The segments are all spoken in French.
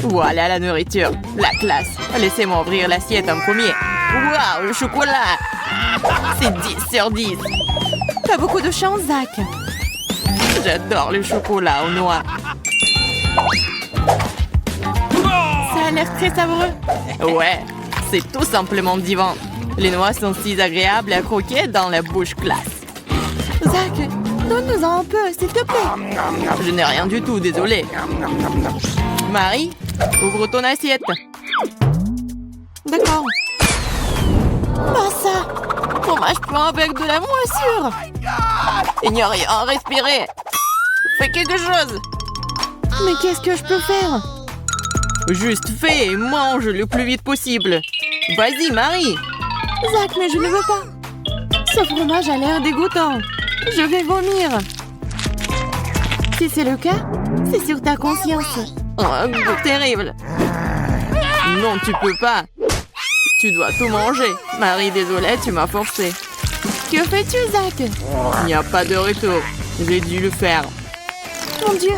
Voilà la nourriture. La classe. Laissez-moi ouvrir l'assiette en premier. Waouh, le chocolat. C'est 10 sur 10. T'as beaucoup de chance, Zach. J'adore le chocolat aux noix. Ça a l'air très savoureux. Ouais, c'est tout simplement divin. Les noix sont si agréables à croquer dans la bouche classe. Zach, donne-nous-en un peu, s'il te plaît. Je n'ai rien du tout, désolé. Marie, ouvre ton assiette. D'accord. Pas ça. Fromage plein avec de la moisissure. Il n'y a rien à respirer. Fais quelque chose. Mais qu'est-ce que je peux faire? Juste fais et mange le plus vite possible. Vas-y, Marie. Zach, mais je ne veux pas. Ce fromage a l'air dégoûtant. Je vais vomir. Si c'est le cas, c'est sur ta conscience. Oh, goût terrible. Non, tu peux pas. Tu dois tout manger. Marie, désolée, tu m'as forcé. Que fais-tu, Zach? Il n'y a pas de retour. J'ai dû le faire. Mon Dieu,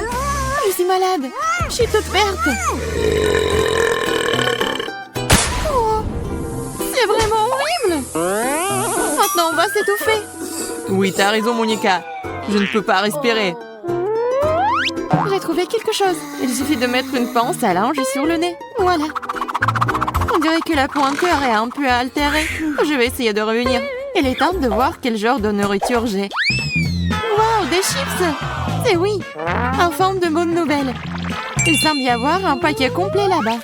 je suis malade. Je suis toute verte. Oh, c'est vraiment horrible. Maintenant, on va s'étouffer. Oui, t'as raison, Monica. Je ne peux pas respirer. J'ai trouvé quelque chose. Il suffit de mettre une pince à linge sur le nez. Voilà. On dirait que la pointure est un peu altérée. Je vais essayer de revenir. Il est temps de voir quel genre de nourriture j'ai. Wow, des chips! C'est oui, en forme de bonne nouvelle. Il semble y avoir un paquet complet là-bas.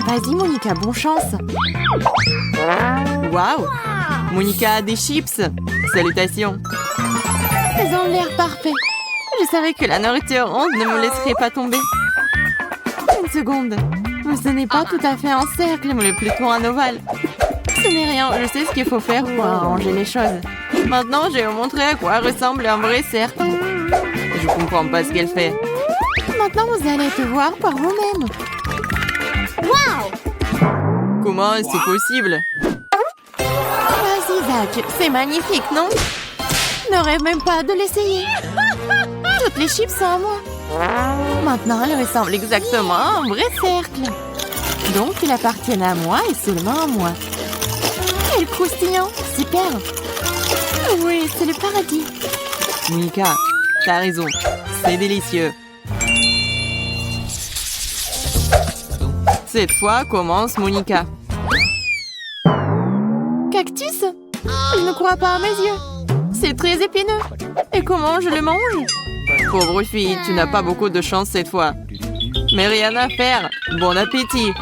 Vas-y, Monica, bonne chance. Wow, Monica a des chips. Salutations. Elles ont l'air parfait. Je savais que la nourriture ronde ne me laisserait pas tomber. Une seconde. Mais ce n'est pas tout à fait un cercle, mais plutôt un ovale. Ce n'est rien, je sais ce qu'il faut faire pour arranger les choses. Maintenant, je vais vous montrer à quoi ressemble un vrai cercle. Je comprends pas ce qu'elle fait. Maintenant, vous allez te voir par vous-même. Wow! Comment c'est possible? Vas-y, Zach, c'est magnifique, non? Ne rêve même pas de l'essayer. Toutes les chips sont à moi. Maintenant, elles ressemblent exactement à un vrai cercle. Donc, ils appartiennent à moi et seulement à moi. Quel croustillant! Super! Oui, c'est le paradis. Monica, t'as raison. C'est délicieux. Cette fois, commence Monica. Cactus? Je ne crois pas à mes yeux. C'est très épineux. Et comment je le mange? Pauvre fille, tu n'as pas beaucoup de chance cette fois. Mais rien à faire. Bon appétit.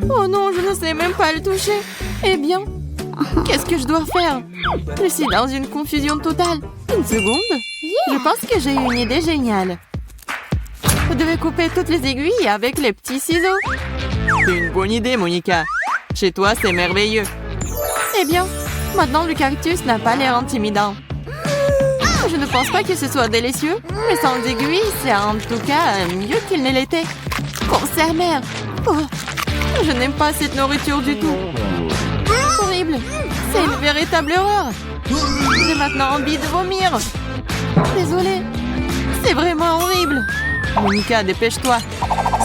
Oh non, je ne sais même pas le toucher. Eh bien, qu'est-ce que je dois faire? Je suis dans une confusion totale. Une seconde. Je pense que j'ai une idée géniale. Vous devez couper toutes les aiguilles avec les petits ciseaux. C'est une bonne idée, Monica. Chez toi, c'est merveilleux. Eh bien, maintenant le cactus n'a pas l'air intimidant. Je ne pense pas que ce soit délicieux, mais sans aiguilles, c'est en tout cas mieux qu'il ne l'était. Concert mère. Oh, je n'aime pas cette nourriture du tout. Horrible. C'est une véritable horreur. J'ai maintenant envie de vomir. Désolée. C'est vraiment horrible. Monica, dépêche-toi.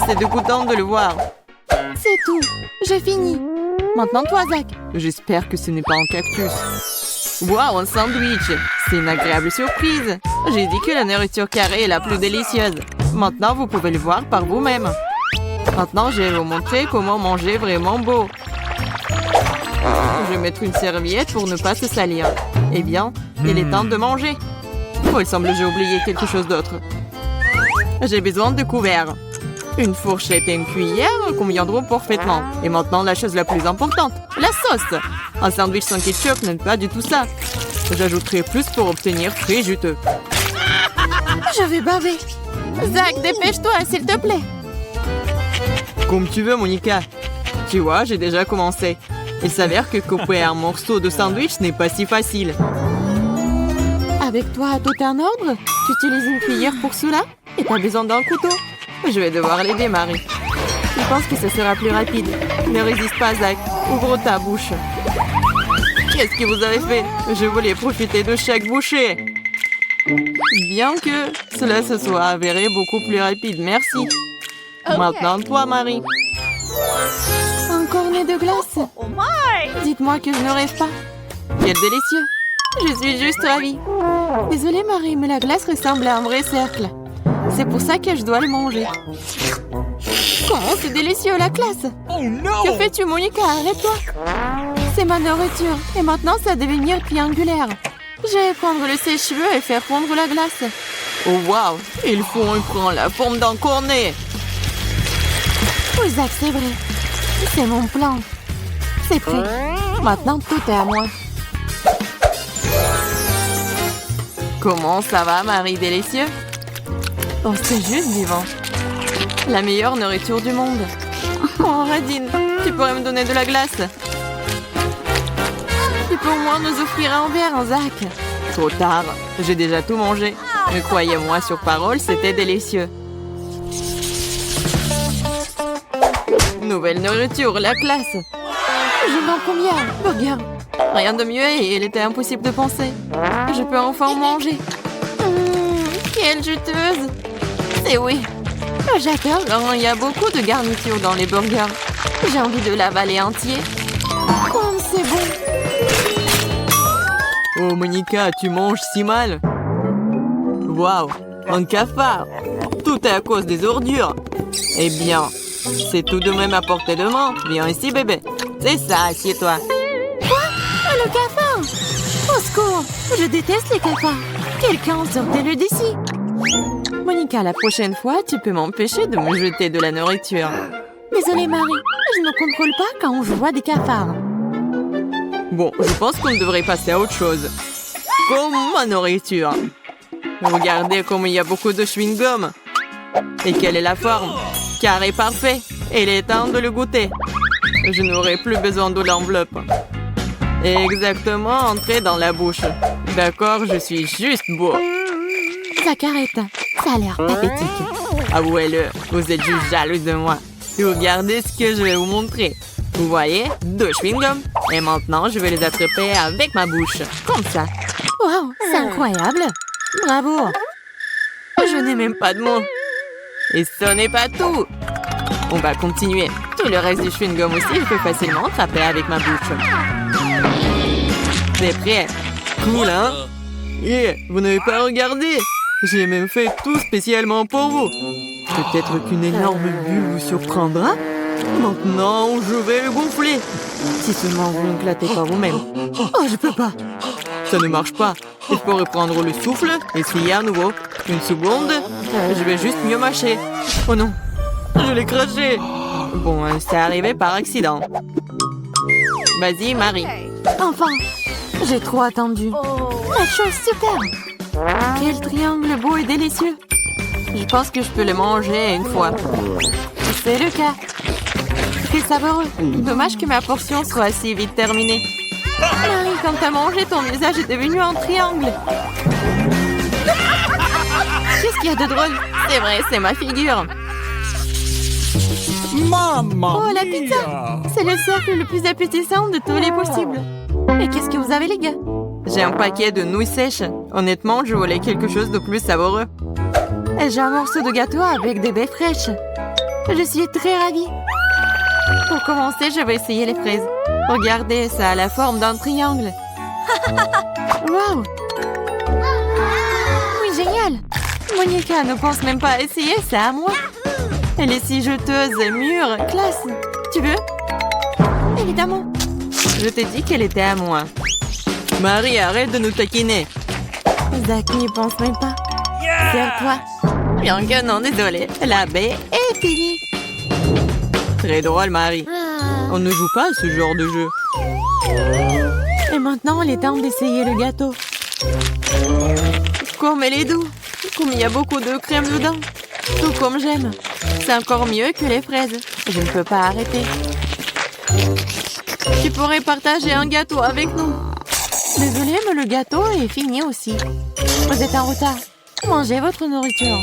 C'est dégoûtant de le voir. C'est tout. J'ai fini. Maintenant toi, Zach. J'espère que ce n'est pas un cactus. Wow, un sandwich. C'est une agréable surprise. J'ai dit que la nourriture carrée est la plus délicieuse. Maintenant, vous pouvez le voir par vous-même. Maintenant, je vais vous montrer comment manger vraiment beau. Je vais mettre une serviette pour ne pas se salir. Eh bien, il est temps de manger. Oh, il semble que j'ai oublié quelque chose d'autre. J'ai besoin de couverts. Une fourchette et une cuillère conviendront parfaitement. Et maintenant, la chose la plus importante, la sauce. Un sandwich sans ketchup n'aime pas du tout ça. J'ajouterai plus pour obtenir très juteux. Je vais baver. Zach, dépêche-toi, s'il te plaît. Comme tu veux, Monica. Tu vois, j'ai déjà commencé. Il s'avère que couper un morceau de sandwich n'est pas si facile. Avec toi, tout en ordre? Tu utilises une cuillère pour cela? Et t'as besoin d'un couteau? Je vais devoir l'aider, Marie. Je pense que ce sera plus rapide. Ne résiste pas, Zach. Ouvre ta bouche. Qu'est-ce que vous avez fait? Je voulais profiter de chaque bouchée. Bien que cela se soit avéré beaucoup plus rapide, merci. Maintenant, toi, Marie. Un cornet de glace. Dites-moi que je ne rêve pas. Quel délicieux. Je suis juste ravie. Désolée, Marie, mais la glace ressemble à un vrai cercle. C'est pour ça que je dois le manger. Comment c'est délicieux, la classe. Que fais-tu, Monica? Arrête-toi. C'est ma nourriture. Et maintenant, ça va devenir triangulaire. Je vais prendre le sèche-cheveux et faire fondre la glace. Oh, waouh. Il prend la forme d'un cornet. Oui, Zach, c'est vrai. C'est mon plan. C'est prêt. Maintenant, tout est à moi. Comment ça va, Marie délicieuse? Oh, c'est juste vivant. La meilleure nourriture du monde. Oh, Radine, tu pourrais me donner de la glace? Tu peux au moins nous offrir un verre, Zach. Trop tard, j'ai déjà tout mangé. Mais croyez-moi sur parole, c'était délicieux. Nouvelle nourriture, la classe. Je m'en combien? Burger. Rien de mieux et il était impossible de penser. Je peux enfin en manger. Quelle juteuse. C'est oui. J'adore quand il y a beaucoup de garnitures dans les burgers. J'ai envie de l'avaler entier. Comme c'est bon. Oh, Monica, tu manges si mal. Waouh, un cafard. Tout est à cause des ordures. Eh bien, c'est tout de même à portée de main. Viens ici, bébé. C'est ça, assieds-toi. Quoi? Le cafard? Au secours, je déteste les cafards. Quelqu'un sortez-le d'ici. Monica, la prochaine fois, tu peux m'empêcher de me jeter de la nourriture. Désolée, Marie. Je ne contrôle pas quand je vois des cafards. Bon, je pense qu'on devrait passer à autre chose. Comme ma nourriture. Regardez comme il y a beaucoup de chewing-gum. Et quelle est la forme? Carré parfait. Et il est temps de le goûter. Je n'aurai plus besoin de l'enveloppe. Exactement, entrer dans la bouche. D'accord, je suis juste beau. Zach, arrête. Ça a l'air pathétique. Avouez-le, vous êtes juste jaloux de moi. Regardez ce que je vais vous montrer. Vous voyez, 2 chewing-gums. Et maintenant, je vais les attraper avec ma bouche. Comme ça. Wow, c'est incroyable. Bravo. Je n'ai même pas de mots. Et ce n'est pas tout. On va continuer. Tout le reste du chewing-gum aussi, je peux facilement attraper avec ma bouche. C'est prêt. Cool, hein? Vous n'avez pas regardé. J'ai même fait tout spécialement pour vous. Peut-être qu'une énorme bulle vous surprendra. Maintenant, je vais le gonfler. Si seulement vous ne claquez pas vous-même. Oh, je peux pas. Ça ne marche pas. Il faut reprendre le souffle. Essayez à nouveau. Une seconde. Je vais juste mieux mâcher. Oh non. Je l'ai craché. Bon, c'est arrivé par accident. Vas-y, Marie. Enfin, j'ai trop attendu. La chose super. Quel triangle beau et délicieux. Je pense que je peux le manger une fois. C'est le cas. C'est savoureux. Dommage que ma portion soit si vite terminée. Marie, quand t'as mangé, ton visage est devenu un triangle. Qu'est-ce qu'il y a de drôle? C'est vrai, c'est ma figure. Maman! Oh, la pizza! C'est le cercle le plus appétissant de tous les possibles. Et qu'est-ce que vous avez, les gars? J'ai un paquet de nouilles sèches. Honnêtement, je voulais quelque chose de plus savoureux. Et j'ai un morceau de gâteau avec des baies fraîches. Je suis très ravie. Pour commencer, je vais essayer les fraises. Regardez, ça a la forme d'un triangle. Wow! Oui, génial! Monica ne pense même pas à essayer, c'est à moi. Elle est si jeteuse, mûre, classe. Tu veux? Évidemment. Je t'ai dit qu'elle était à moi. Marie, arrête de nous taquiner. Zach n'y pense même pas. Serre-toi. Bien que non, désolé. La baie est finie. Très drôle, Marie. On ne joue pas à ce genre de jeu. Et maintenant, il est temps d'essayer le gâteau. Comme elle est douce. Comme il y a beaucoup de crème dedans. Tout comme j'aime. C'est encore mieux que les fraises. Je ne peux pas arrêter. Tu pourrais partager un gâteau avec nous. Désolée, mais le gâteau est fini aussi. Vous êtes en retard. Mangez votre nourriture.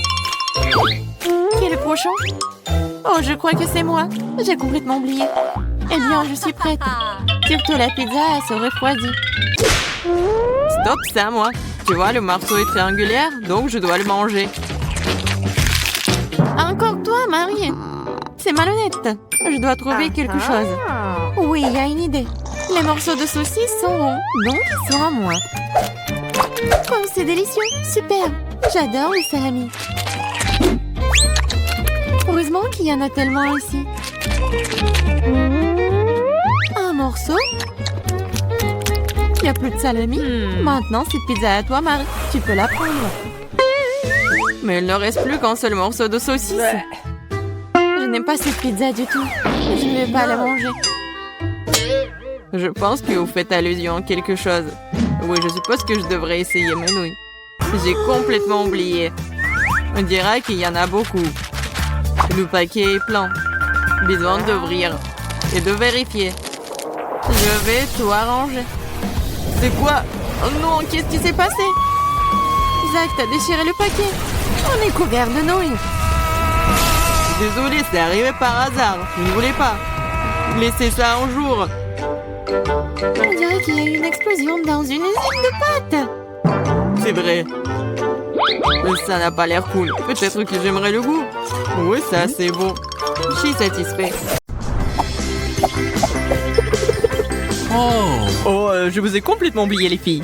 Qui est le prochain? Oh, je crois que c'est moi. J'ai complètement oublié. Eh bien, je suis prête. Surtout la pizza se refroidit. Stop, c'est à moi. Tu vois, le morceau est triangulaire, donc je dois le manger. Encore toi, Marie. C'est malhonnête. Je dois trouver quelque chose. Oui, il y a une idée. Les morceaux de saucisse sont ronds, donc ils seront moins. Oh, c'est délicieux. Super. J'adore le salami. Heureusement qu'il y en a tellement ici. Un morceau. Il n'y a plus de salami. Maintenant, cette pizza à toi, Marie. Tu peux la prendre. Mais il ne reste plus qu'un seul morceau de saucisse. Je n'aime pas cette pizza du tout. Je ne vais pas la manger. Je pense que vous faites allusion à quelque chose. Oui, je suppose que je devrais essayer mes nouilles. J'ai complètement oublié. On dirait qu'il y en a beaucoup. Le paquet est plein. Besoin d'ouvrir et de vérifier. Je vais tout arranger. C'est quoi? Oh non, qu'est-ce qui s'est passé? Zach, t'as déchiré le paquet. On est couvert de nouilles. Désolé, c'est arrivé par hasard. Je ne voulais pas. Laissez ça un jour. On dirait qu'il y a eu une explosion dans une usine de pâtes. C'est vrai. Mais ça n'a pas l'air cool. Peut-être que j'aimerais le goût. Oui, ça, c'est bon. Je suis satisfait. Je vous ai complètement oublié, les filles.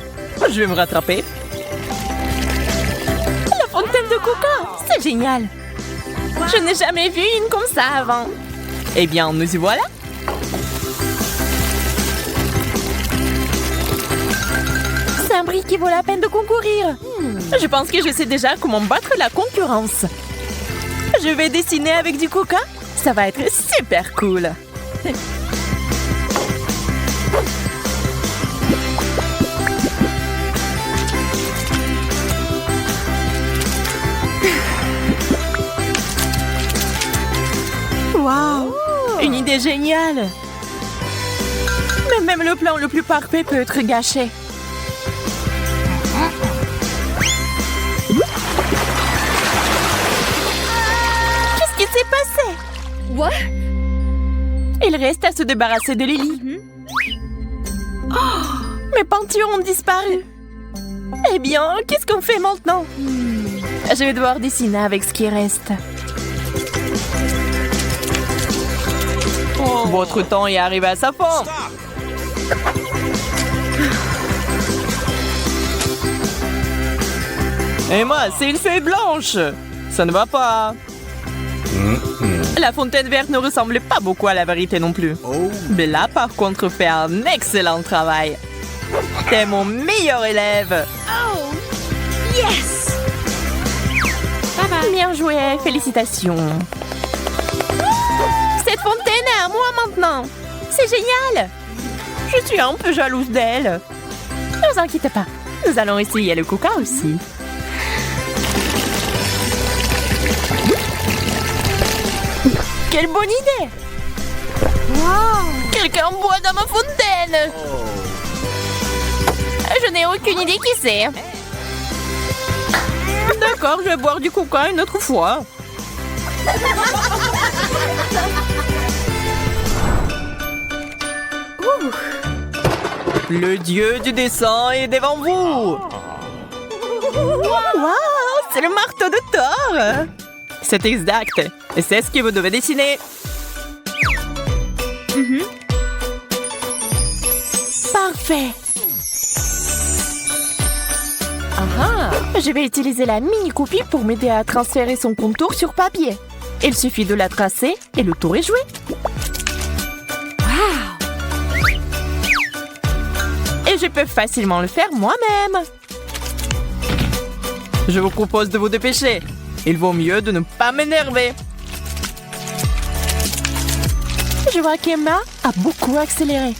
Je vais me rattraper. La fontaine de coca, c'est génial. Je n'ai jamais vu une comme ça avant. Eh bien, nous y voilà. C'est un prix qui vaut la peine de concourir. Je pense que je sais déjà comment battre la concurrence. Je vais dessiner avec du coca. Ça va être super cool. Waouh! Une idée géniale! Mais même le plan le plus parfait peut être gâché. Qu'est-ce qui s'est passé? What? Il reste à se débarrasser de Lily. Oh, mes peintures ont disparu. Eh bien, qu'est-ce qu'on fait maintenant? Je vais devoir dessiner avec ce qui reste. Votre temps est arrivé à sa fin. Et moi, c'est une feuille blanche. Ça ne va pas. La fontaine verte ne ressemblait pas beaucoup à la vérité non plus. Mais là, par contre, fait un excellent travail. T'es mon meilleur élève. Oh, yes! Bien joué, félicitations. Cette fontaine est à moi maintenant. C'est génial. Je suis un peu jalouse d'elle. Ne vous inquiétez pas. Nous allons essayer le coca aussi. Quelle bonne idée! Wow! Quelqu'un boit dans ma fontaine! Je n'ai aucune idée qui c'est. D'accord, je vais boire du coca une autre fois. Le dieu du dessin est devant vous. Wow, c'est le marteau de Thor. C'est exact. Et c'est ce que vous devez dessiner. Parfait. Je vais utiliser la mini-copie pour m'aider à transférer son contour sur papier. Il suffit de la tracer et le tour est joué. Wow. Et je peux facilement le faire moi-même. Je vous propose de vous dépêcher. Il vaut mieux de ne pas m'énerver. Je vois qu'Emma a beaucoup accéléré.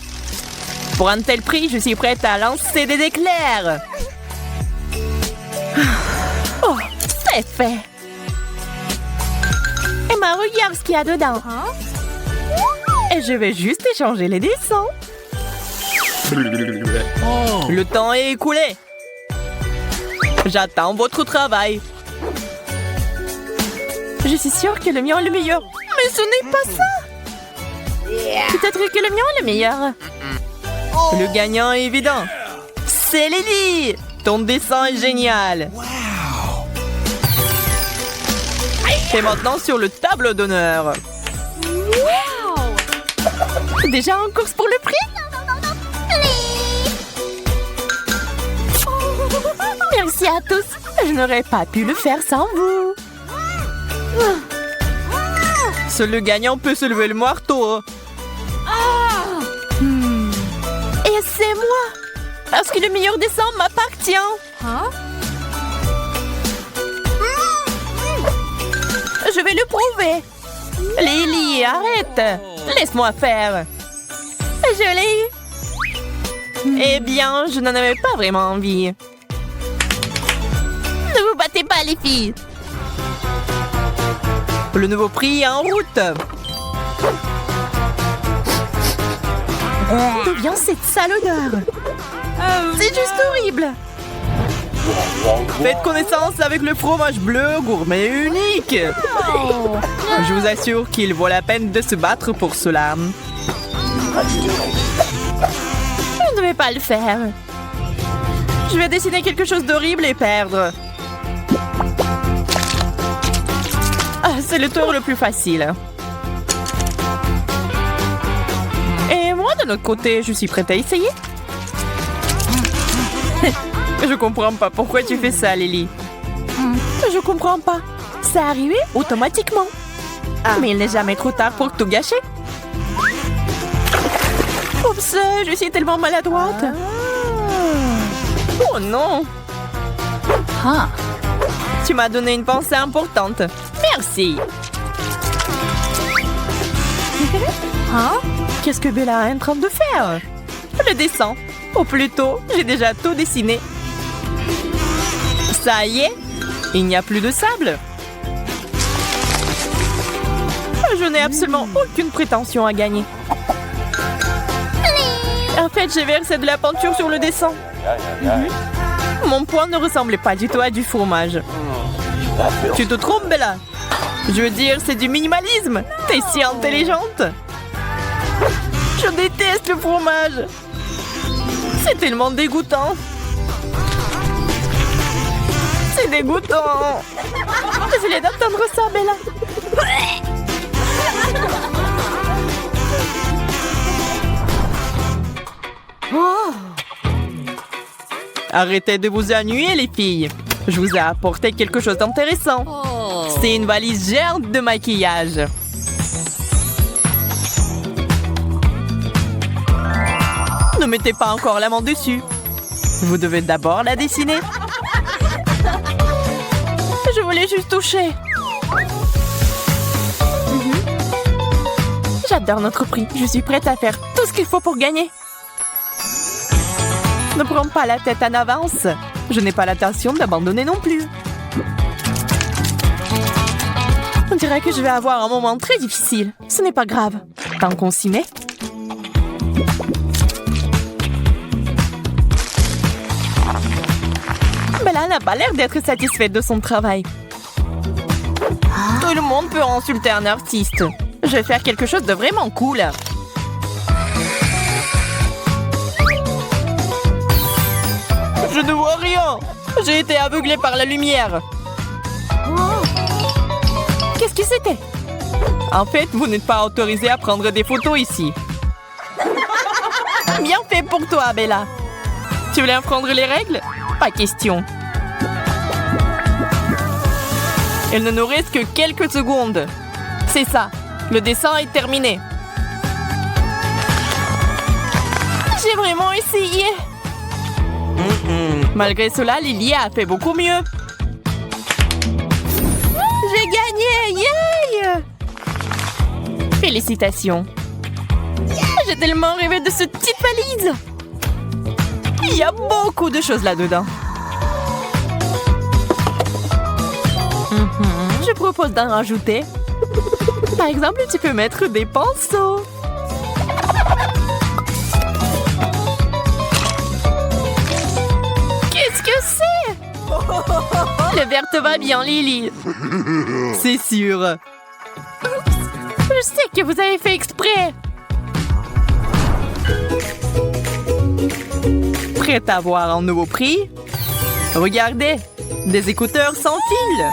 Pour un tel prix, je suis prête à lancer des éclairs. Oh, c'est fait. Emma, regarde ce qu'il y a dedans. Et je vais juste échanger les dessins. Le temps est écoulé. J'attends votre travail. Je suis sûre que le mien est le meilleur. Mais ce n'est pas ça. Peut-être que le mien est le meilleur. Le gagnant est évident. C'est Lily. Ton dessin est génial. Et maintenant sur le tableau d'honneur. Déjà en course pour le prix? Merci à tous. Je n'aurais pas pu le faire sans vous. Seul le gagnant peut se lever le marteau. Et c'est moi. Parce que le meilleur dessin m'appartient. Je vais le prouver. Lily, arrête. Laisse-moi faire. Je l'ai eu. Eh bien, je n'en avais pas vraiment envie. Ne vous battez pas, les filles. Le nouveau prix est en route. D'où vient cette sale odeur? C'est juste horrible. Faites connaissance avec le fromage bleu gourmet unique. Je vous assure qu'il vaut la peine de se battre pour cela. Je ne vais pas le faire. Je vais dessiner quelque chose d'horrible et perdre. C'est le tour le plus facile. Et moi, de notre côté, je suis prête à essayer. Je comprends pas pourquoi tu fais ça, Lily. Je comprends pas. C'est arrivé automatiquement. Mais il n'est jamais trop tard pour tout gâcher. Oups, je suis tellement maladroite. Oh non. Tu m'as donné une pensée importante. Merci. Qu'est-ce que Bella est en train de faire? Le dessin. Ou plutôt, j'ai déjà tout dessiné. Ça y est, il n'y a plus de sable. Je n'ai absolument aucune prétention à gagner. En fait, j'ai versé de la peinture sur le dessin. Mon poing ne ressemblait pas du tout à du fromage. Tu te trompes, Bella. Je veux dire, c'est du minimalisme. T'es si intelligente. Je déteste le fromage. C'est tellement dégoûtant. C'est dégoûtant. Désolée d'entendre ça, Bella. Arrêtez de vous ennuyer, les filles. Je vous ai apporté quelque chose d'intéressant. C'est une valise géante de maquillage. Ne mettez pas encore la main dessus. Vous devez d'abord la dessiner. Je voulais juste toucher. J'adore notre prix. Je suis prête à faire tout ce qu'il faut pour gagner. Ne prends pas la tête en avance. Je n'ai pas l'intention d'abandonner non plus. On dirait que je vais avoir un moment très difficile. Ce n'est pas grave. Tant qu'on s'y met. Bella n'a pas l'air d'être satisfaite de son travail. Tout le monde peut insulter un artiste. Je vais faire quelque chose de vraiment cool. Je ne vois rien. J'ai été aveuglée par la lumière. Qu'est-ce que c'était? En fait, vous n'êtes pas autorisé à prendre des photos ici. Bien fait pour toi, Bella. Tu voulais apprendre les règles? Pas question. Il ne nous reste que quelques secondes. C'est ça. Le dessin est terminé. J'ai vraiment essayé. Malgré cela, Lily a fait beaucoup mieux. J'ai gagné! Yay! Félicitations. J'ai tellement rêvé de cette petite valise. Il y a beaucoup de choses là-dedans. Je propose d'en rajouter. Par exemple, tu peux mettre des pinceaux. Qu'est-ce que c'est? Le vert te va bien, Lily. C'est sûr. Je sais que vous avez fait exprès. Prête à avoir un nouveau prix? Regardez, des écouteurs sans fil.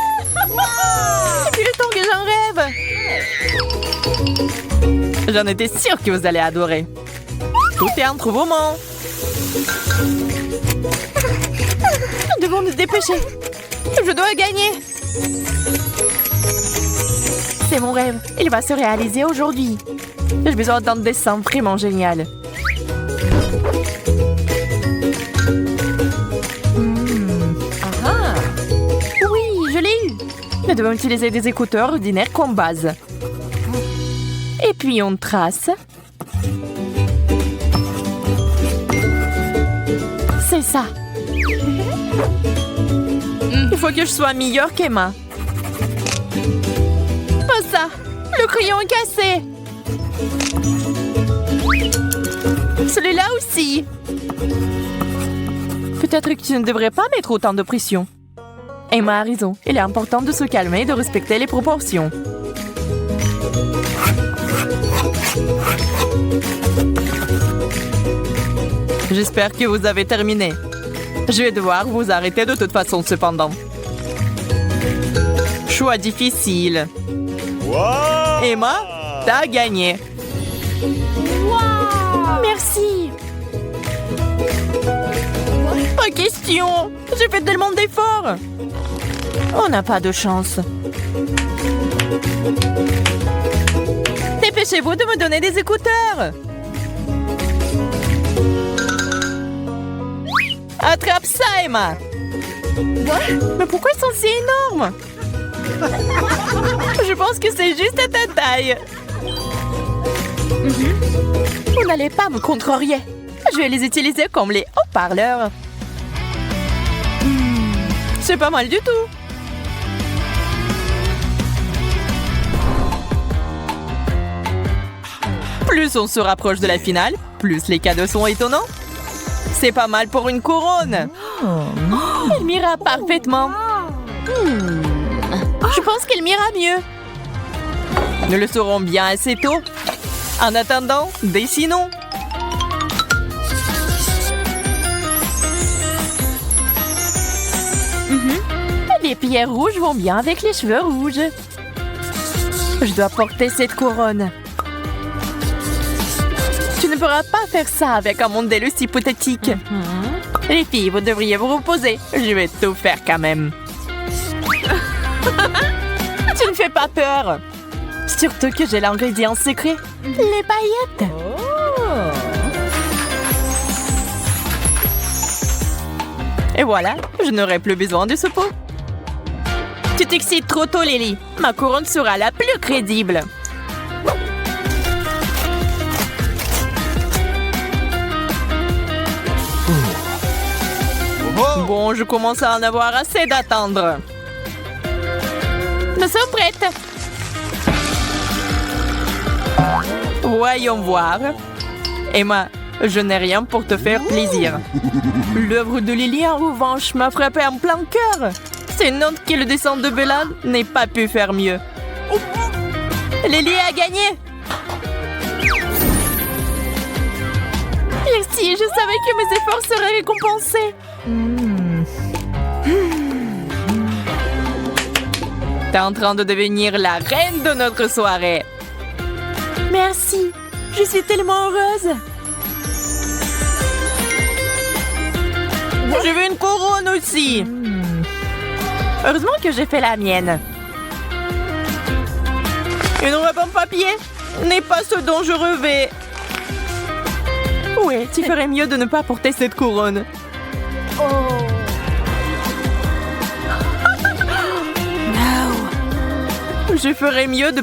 Depuis le temps que j'en rêve. J'en étais sûre que vous allez adorer. Tout est entre vos mains. Nous devons nous dépêcher. Je dois gagner. C'est mon rêve. Il va se réaliser aujourd'hui. J'ai besoin d'un dessin vraiment génial. Oui, je l'ai eu. Nous devons utiliser des écouteurs ordinaires comme base. Et puis on trace. C'est ça. Il faut que je sois meilleure qu'Emma. Pas ça. Le crayon est cassé. Celui-là aussi. Peut-être que tu ne devrais pas mettre autant de pression. Emma a raison. Il est important de se calmer et de respecter les proportions. J'espère que vous avez terminé. Je vais devoir vous arrêter de toute façon cependant. Choix difficile. Wow! Emma, t'as gagné. Wow! Merci. Pas question. J'ai fait tellement d'efforts. On n'a pas de chance. Dépêchez-vous de me donner des écouteurs. Attrape ça, Emma. Mais pourquoi ils sont si énormes? Je pense que c'est juste à ta taille. Vous n'allez pas me contrarier. Je vais les utiliser comme les haut-parleurs. C'est pas mal du tout. Plus on se rapproche de la finale, plus les cadeaux sont étonnants. C'est pas mal pour une couronne. Elle m'ira parfaitement. Je pense qu'elle m'ira mieux. Nous le saurons bien assez tôt. En attendant, dessinons. Les pierres rouges vont bien avec les cheveux rouges. Je dois porter cette couronne. Tu ne pourras pas faire ça avec un modèle aussi hypothétique. Les filles, vous devriez vous reposer. Je vais tout faire quand même. Tu ne fais pas peur. Surtout que j'ai l'ingrédient secret. Les paillettes. Et voilà, je n'aurai plus besoin de ce pot. Tu t'excites trop tôt, Lily. Ma couronne sera la plus crédible. Bon, je commence à en avoir assez d'attendre. Nous sommes prêtes. Voyons voir. Emma, je n'ai rien pour te faire plaisir. L'œuvre de Lily, en revanche, m'a frappé en plein cœur. C'est une honte que le dessin de Bella n'ait pas pu faire mieux. Lily a gagné. Merci, je savais que mes efforts seraient récompensés. T'es en train de devenir la reine de notre soirée. Merci, je suis tellement heureuse. Je veux une couronne aussi. Heureusement que j'ai fait la mienne. Une robe en papier n'est pas ce dont je rêvais. Oui, tu ferais mieux de ne pas porter cette couronne. Je ferais mieux de